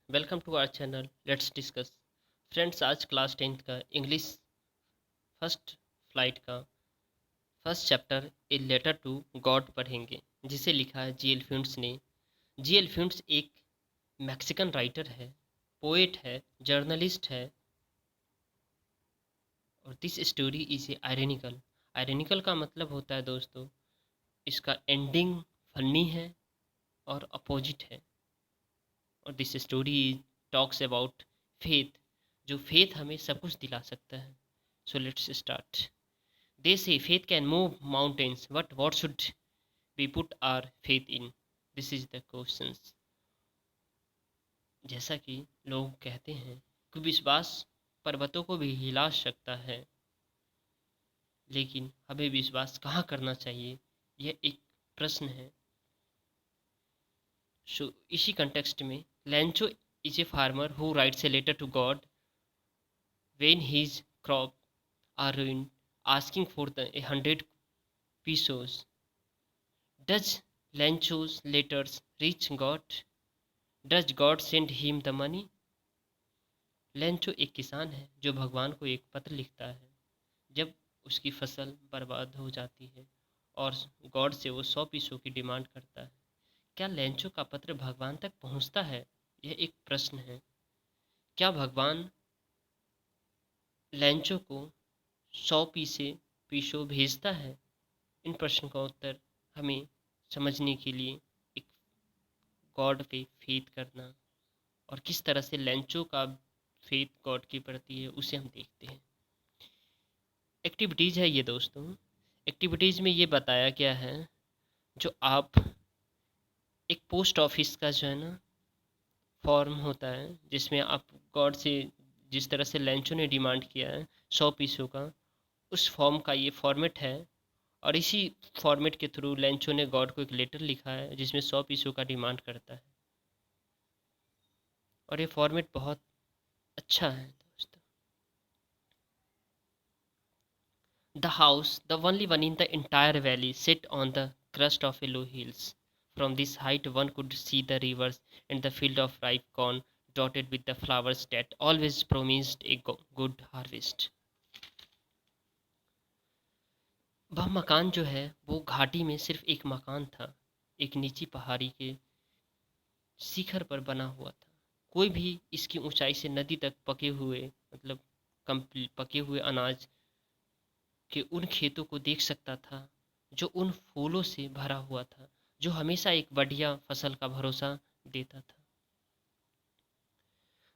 Welcome to our channel let's discuss. Friends, आज class 10th का English First Flight का first chapter A letter to God पढ़ेंगे, जिसे लिखा है जीएल फ्यूंट्स ने। जीएल फ्यूंट्स एक मैक्सिकन राइटर है, पोएट है, जर्नलिस्ट है और this story is a ironical. Ironical का मतलब होता है दोस्तों, इसका एंडिंग फनी है और अपोजिट है। और this story talks about faith, जो फेथ हमें सब कुछ दिला सकता है। So let's start. They say faith can move mountains, but what should we put our faith in? This is the question. जैसा कि लोग कहते हैं कि विश्वास पर्वतों को भी हिला सकता है, लेकिन हमें विश्वास कहाँ करना चाहिए, यह एक प्रश्न है। सो इसी कंटेक्स्ट में Lencho is a farmer who writes a letter to God when his crop are ruined, asking for the 100 pesos. Does Lancho's letters reach God? Does God send him the money? लैंचो एक किसान है जो भगवान को एक पत्र लिखता है जब उसकी फसल बर्बाद हो जाती है और गॉड से वो 100 पैसों की डिमांड करता है। क्या लैंचो का पत्र भगवान तक पहुंचता है? यह एक प्रश्न है। क्या भगवान लैंचो को 100 पैसों भेजता है? इन प्रश्न का उत्तर हमें समझने के लिए एक गॉड पे फेथ करना और किस तरह से लैंचो का फेथ गॉड के प्रति है, उसे हम देखते हैं। एक्टिविटीज़ है ये दोस्तों। एक्टिविटीज़ में ये बताया गया है, जो आप एक पोस्ट ऑफिस का जो है ना फॉर्म होता है, जिसमें आप गॉड से जिस तरह से लैंचो ने डिमांड किया है 100 पैसों का, उस फॉर्म का ये फॉर्मेट है। और इसी फॉर्मेट के थ्रू लैंचो ने गॉड को एक लेटर लिखा है जिसमें 100 पैसों का डिमांड करता है। और ये फॉर्मेट बहुत अच्छा है दोस्तों। The house, the only one in the entire valley, set on the crest of a low hills. From this height one could see the rivers and the field of ripe corn dotted with the flowers that always promised a good harvest. वह मकान जो है वो घाटी में सिर्फ एक मकान था, एक नीची पहाड़ी के शिखर पर बना हुआ था। कोई भी इसकी ऊंचाई से नदी तक पके हुए मतलब पके हुए अनाज के उन खेतों को देख सकता था जो उन फूलों से भरा हुआ था, जो हमेशा एक बढ़िया फसल का भरोसा देता था।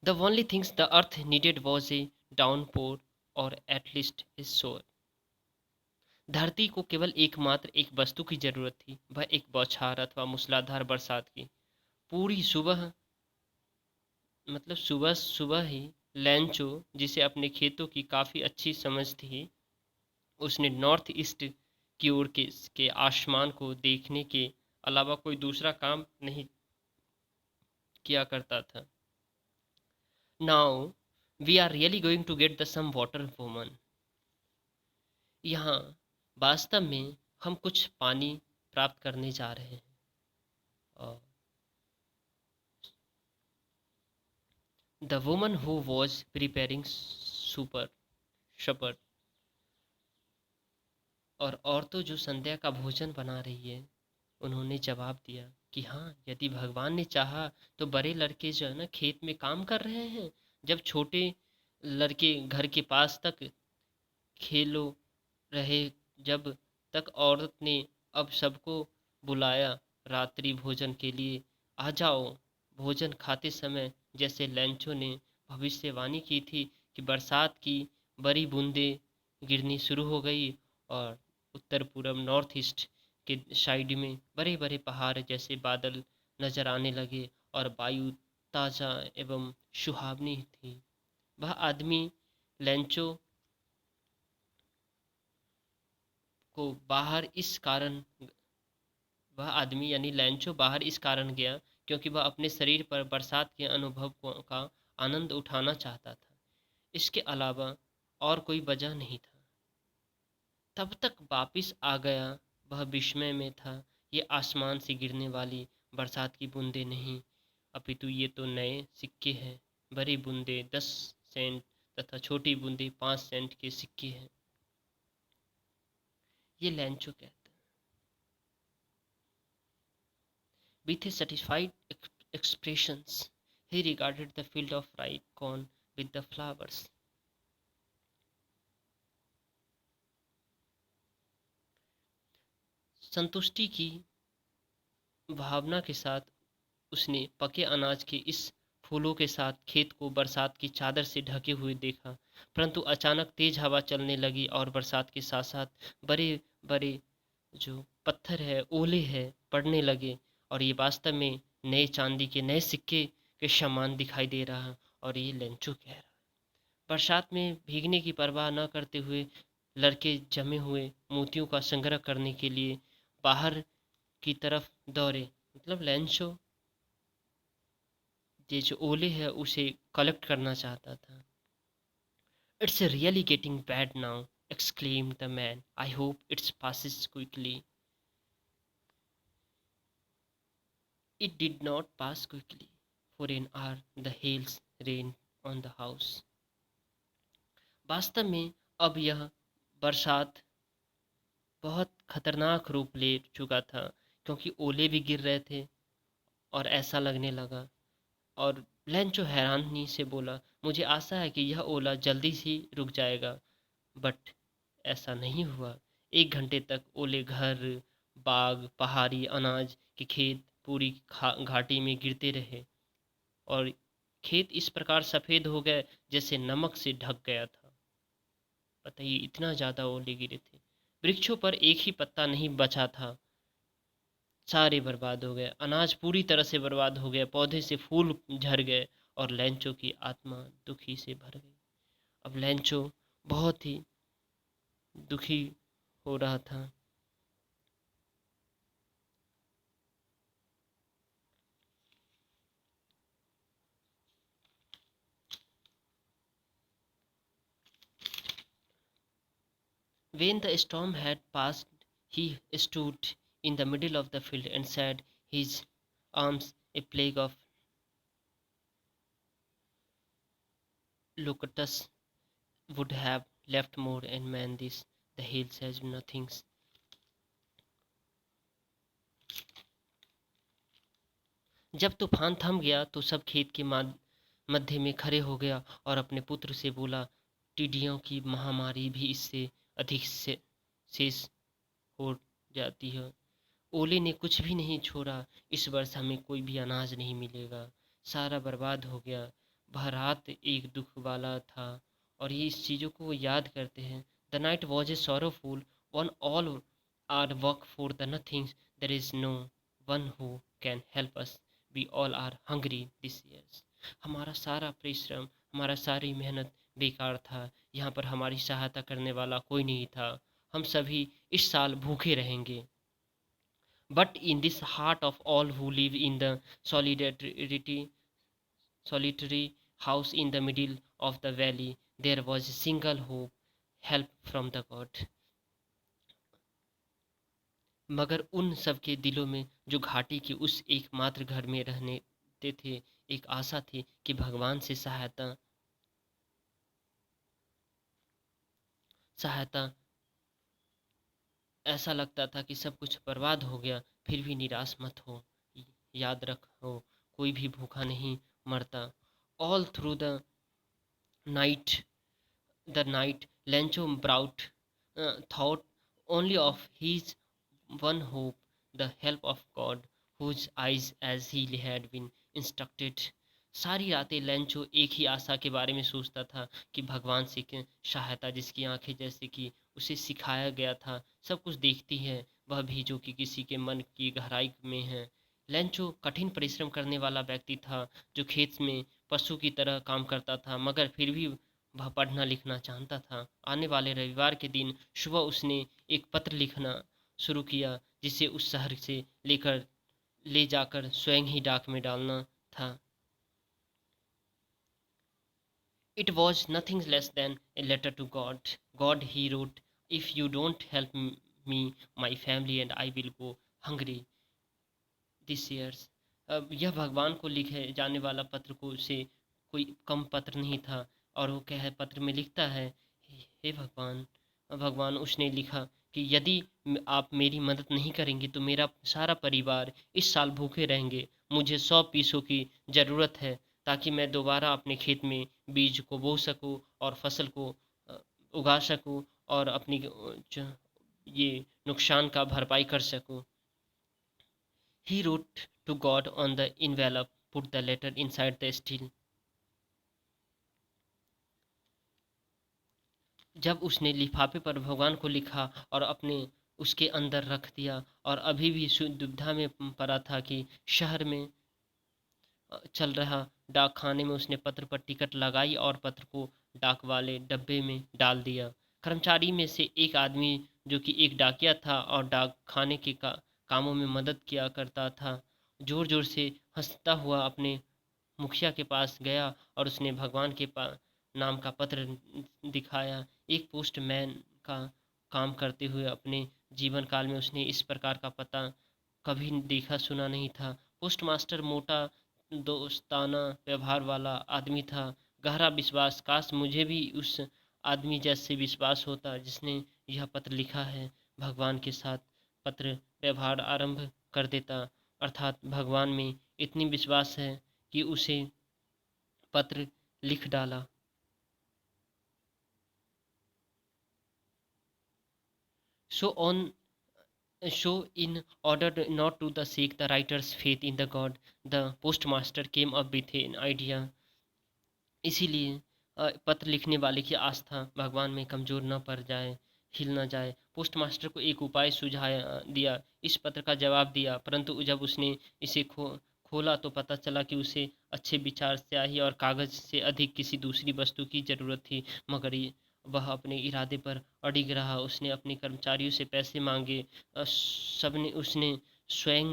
The only things the earth needed was a downpour और एट लीस्ट ए शोर। धरती को केवल एकमात्र एक वस्तु की जरूरत थी, वह एक बौछार अथवा मूसलाधार बरसात की। पूरी सुबह मतलब सुबह सुबह ही लैंचो, जिसे अपने खेतों की काफ़ी अच्छी समझ थी, उसने नॉर्थ ईस्ट की ओर के आसमान को देखने के अलावा कोई दूसरा काम नहीं किया करता था। Now we are really going to get the some water woman. यहाँ वास्तव में हम कुछ पानी प्राप्त करने जा रहे हैं। और the woman who was preparing supper शपर, और औरतों जो संध्या का भोजन बना रही है, उन्होंने जवाब दिया कि हाँ, यदि भगवान ने चाहा तो बड़े लड़के जो है ना खेत में काम कर रहे हैं, जब छोटे लड़के घर के पास तक खेलो रहे, जब तक औरत ने अब सबको बुलाया रात्रि भोजन के लिए, आ जाओ। भोजन खाते समय जैसे लैंचो ने भविष्यवाणी की थी कि बरसात की बड़ी बूंदें गिरनी शुरू हो गई और उत्तर पूर्व नॉर्थ ईस्ट के साइड में बड़े बड़े पहाड़ जैसे बादल नजर आने लगे और वायु ताज़ा एवं सुहावनी थी। वह आदमी लैंचो को बाहर इस कारण वह आदमी यानी लैंचो बाहर इस कारण गया क्योंकि वह अपने शरीर पर बरसात के अनुभव का आनंद उठाना चाहता था। इसके अलावा और कोई वजह नहीं था। तब तक वापिस आ गया। वह विस्मय में था। ये आसमान से गिरने वाली बरसात की बूंदें नहीं, अपितु ये तो नए सिक्के हैं। बड़े बूंदे 10 सेंट तथा छोटी बूंदे 5 सेंट के सिक्के हैं। ये लैंचो कहता है। With a satisfied expressions, he regarded the field of ripe corn with the flowers. संतुष्टि की भावना के साथ उसने पके अनाज के इस फूलों के साथ खेत को बरसात की चादर से ढके हुए देखा। परंतु अचानक तेज हवा चलने लगी और बरसात के साथ साथ बड़े बड़े जो पत्थर है, ओले है, पड़ने लगे और ये वास्तव में नए चांदी के नए सिक्के के समान दिखाई दे रहा। और ये लेंचो कह रहा। बरसात में भीगने की परवाह न करते हुए लड़के जमे हुए मोतियों का संग्रह करने के लिए बाहर की तरफ दौड़े। मतलब लेंचो ये जो ओले है उसे कलेक्ट करना चाहता था। It's really getting bad now, exclaimed the man. I hope it passes quickly. It did not pass quickly. For an hour the hails rained on the house. वास्तव में अब यह बरसात बहुत खतरनाक रूप ले चुका था, क्योंकि ओले भी गिर रहे थे और ऐसा लगने लगा। और लेंचो हैरानी से बोला, मुझे आशा है कि यह ओला जल्दी से रुक जाएगा। बट ऐसा नहीं हुआ। 1 घंटे तक ओले घर, बाग, पहाड़ी, अनाज के खेत, पूरी घाटी में गिरते रहे और खेत इस प्रकार सफ़ेद हो गए जैसे नमक से ढक गया था। बताइए, इतना ज़्यादा ओले गिरे थे। वृक्षों पर एक ही पत्ता नहीं बचा था, सारे बर्बाद हो गए। अनाज पूरी तरह से बर्बाद हो गया, पौधे से फूल झड़ गए और लैंचो की आत्मा दुखी से भर गई। अब लैंचो बहुत ही दुखी हो रहा था। When the storm had passed, he stood in the middle of the field and said, his arms a plague of locusts would have left more and man this. The hills has nothing. जब तूफान थम गया तो सब खेत के मध्य में खड़े हो गया और अपने पुत्र से बोला, टिड्डियों की महामारी भी इससे अधिक से शेष हो जाती है। ओले ने कुछ भी नहीं छोड़ा। इस वर्ष हमें कोई भी अनाज नहीं मिलेगा, सारा बर्बाद हो गया। वह रात एक दुख वाला था और ये इस चीज़ों को वो याद करते हैं। The night was a sorrowful one, all are work for the nothing, there is no one who can help us, we all are hungry this years. हमारा सारा परिश्रम, हमारा सारी मेहनत बेकार था। यहाँ पर हमारी सहायता करने वाला कोई नहीं था। हम सभी इस साल भूखे रहेंगे। But in this heart of all who live in the solitary house in the middle of the valley, there was a single hope, help from the God. मगर उन सब के दिलों में जो घाटी के उस एकमात्र घर में रहने थे, एक आशा थी कि भगवान से सहायता। ऐसा लगता था कि सब कुछ बर्बाद हो गया, फिर भी निराश मत हो। याद रखो, कोई भी भूखा नहीं मरता। All through night night Lencho brought thought only of his one hope, the help of God, whose eyes as he had been instructed. सारी रातें लेंचो एक ही आशा के बारे में सोचता था कि भगवान से सहायता, जिसकी आंखें जैसे कि उसे सिखाया गया था सब कुछ देखती है, वह भी जो कि किसी के मन की गहराई में है। लेंचो कठिन परिश्रम करने वाला व्यक्ति था, जो खेत में पशु की तरह काम करता था, मगर फिर भी वह पढ़ना लिखना जानता था। आने वाले रविवार के दिन सुबह उसने एक पत्र लिखना शुरू किया, जिसे उस शहर से ले जाकर स्वयं ही डाक में डालना था। It was nothing less than a letter to God. God, he wrote, if you don't help me, my family and I will go hungry this year. अब यह भगवान को लिखे जाने वाला पत्र को से कोई कम पत्र नहीं था। और वो क्या है, पत्र में लिखता है, हे भगवान, भगवान उसने लिखा कि यदि आप मेरी मदद नहीं करेंगे तो मेरा सारा परिवार इस साल भूखे रहेंगे। मुझे 100 पीसों की ज़रूरत है ताकि मैं दोबारा अपने खेत में बीज को बो सकूं और फसल को अ, उगा सकूं और अपनी ये नुकसान का भरपाई कर सकूं। He wrote to God on the envelope, put the letter inside the steel. जब उसने लिफाफे पर भगवान को लिखा और अपने उसके अंदर रख दिया, और अभी भी दुविधा में पड़ा था कि शहर में चल रहा डाक खाने में उसने पत्र पर टिकट लगाई और पत्र को डाक वाले डब्बे में डाल दिया। कर्मचारी में से एक आदमी, जो कि एक डाकिया था और डाक खाने के कामों में मदद किया करता था, जोर जोर से हंसता हुआ अपने मुखिया के पास गया और उसने भगवान के नाम का पत्र दिखाया। एक पोस्टमैन का काम करते हुए अपने जीवन काल में उसने इस प्रकार का पता कभी देखा सुना नहीं था। पोस्टमास्टर मोटा, दोस्ताना व्यवहार वाला आदमी था। गहरा विश्वास, काश मुझे भी उस आदमी जैसे विश्वास होता जिसने यह पत्र लिखा है। भगवान के साथ पत्र व्यवहार आरंभ कर देता, अर्थात भगवान में इतनी विश्वास है कि उसे पत्र लिख डाला। So on so in order not to the shake the writer's faith in the God, the postmaster came up with an idea. इसीलिए पत्र लिखने वाले की आस्था भगवान में कमज़ोर न पड़ जाए, हिल न जाए। पोस्टमास्टर को एक उपाय सुझाया दिया, इस पत्र का जवाब दिया, परंतु जब उसने इसे खोला तो पता चला कि उसे अच्छे विचार, स्याही और कागज़ से अधिक किसी दूसरी वस्तु की ज़रूरत थी। मगर वह अपने इरादे पर अडिग रहा। उसने अपने कर्मचारियों से पैसे मांगे, सबने उसने स्वयं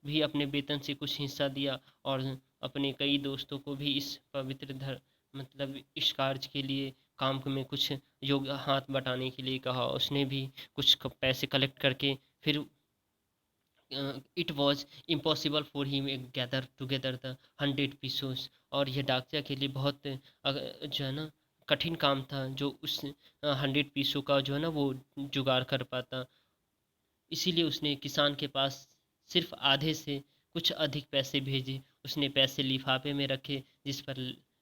भी अपने वेतन से कुछ हिस्सा दिया और अपने कई दोस्तों को भी इस पवित्र मतलब इस कार्य के लिए काम में कुछ योग हाथ बटाने के लिए कहा। उसने भी कुछ पैसे कलेक्ट करके फिर it was impossible for him gather together the 100 pesos. और यह डाकिया के लिए बहुत जो है ना कठिन काम था जो उस 100 पीसों का जो है ना वो जुगाड़ कर पाता। इसीलिए उसने किसान के पास सिर्फ आधे से कुछ अधिक पैसे भेजे। उसने पैसे लिफाफे में रखे जिस पर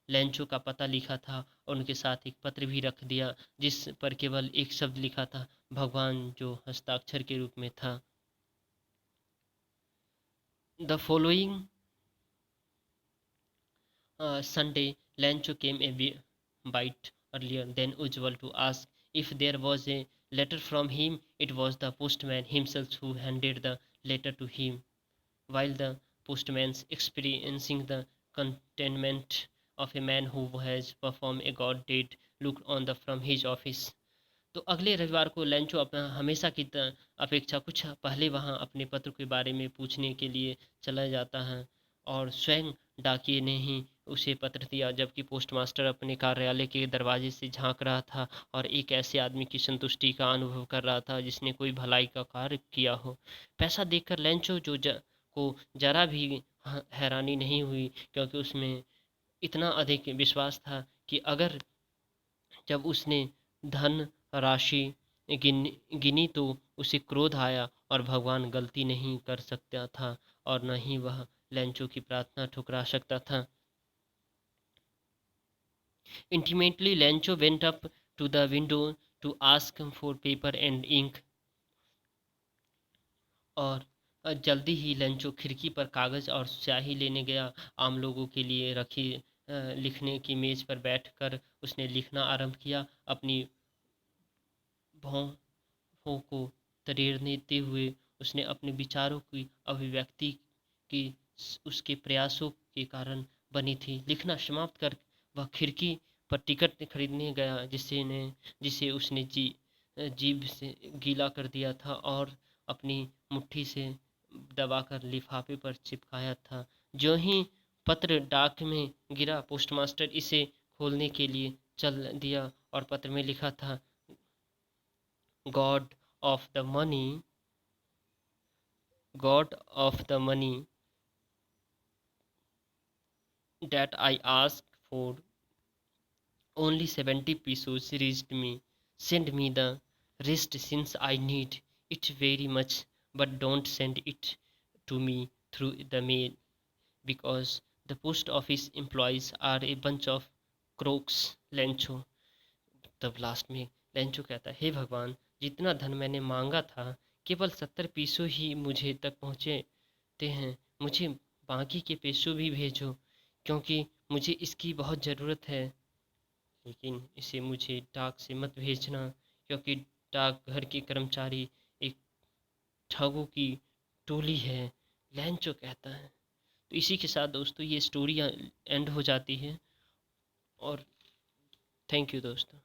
लेंचो का पता लिखा था, और उनके साथ एक पत्र भी रख दिया जिस पर केवल एक शब्द लिखा था, भगवान, जो हस्ताक्षर के रूप में था। The following Sunday, Lancho came a bit earlier than usual to ask if there was a letter from him. It was the postman himself who handed the letter to him. While the postman's experiencing the contentment of a man who has performed a god deed looked on the from his office. तो अगले रविवार को लंचो अपना हमेशा की अपेक्षा कुछ पहले वहाँ अपने पत्र के बारे में पूछने के लिए चला जाता है, और स्वयं डाकिये ने ही उसे पत्र दिया, जबकि पोस्टमास्टर अपने कार्यालय के दरवाजे से झांक रहा था और एक ऐसे आदमी की संतुष्टि का अनुभव कर रहा था जिसने कोई भलाई का कार्य किया हो। पैसा देखकर लंचो को जरा भी हैरानी नहीं हुई, क्योंकि उसमें इतना अधिक विश्वास था कि अगर जब उसने धन राशि गिनी तो उसे क्रोध आया, और भगवान गलती नहीं कर सकता था और न ही वह लेंचो की प्रार्थना ठुकरा सकता था। Intimately, Lencho went up to the window to ask for paper and ink, और जल्दी ही लेंचो खिड़की पर कागज और स्याही लेने गया। आम लोगों के लिए रखी लिखने की मेज पर बैठकर उसने लिखना आरंभ किया। अपनी भौहों को तरेरते हुए उसने अपने विचारों की अभिव्यक्ति की उसके प्रयासों के कारण बनी थी। लिखना समाप्त कर वह खिड़की पर टिकट खरीदने गया जिसे उसने जीभ से गीला कर दिया था और अपनी मुट्ठी से दबाकर लिफाफे पर चिपकाया था। जो ही पत्र डाक में गिरा, पोस्टमास्टर इसे खोलने के लिए चल दिया और पत्र में लिखा था, God of the money, God of the money that I asked for only 70 pesos reached me. Send me the rest since I need it very much, but don't send it to me through the mail because the post office employees are a bunch of crooks. Lencho. तब last में Lencho कहता है, हे भगवान, जितना धन मैंने मांगा था केवल 70 पैसों ही मुझे तक पहुँचते हैं। मुझे बाकी के पैसों भी भेजो क्योंकि मुझे इसकी बहुत ज़रूरत है। लेकिन इसे मुझे डाक से मत भेजना क्योंकि डाक घर के कर्मचारी एक ठगों की टोली है। लेंचो कहता है। तो इसी के साथ दोस्तों ये स्टोरी एंड हो जाती है। और थैंक यू दोस्तों।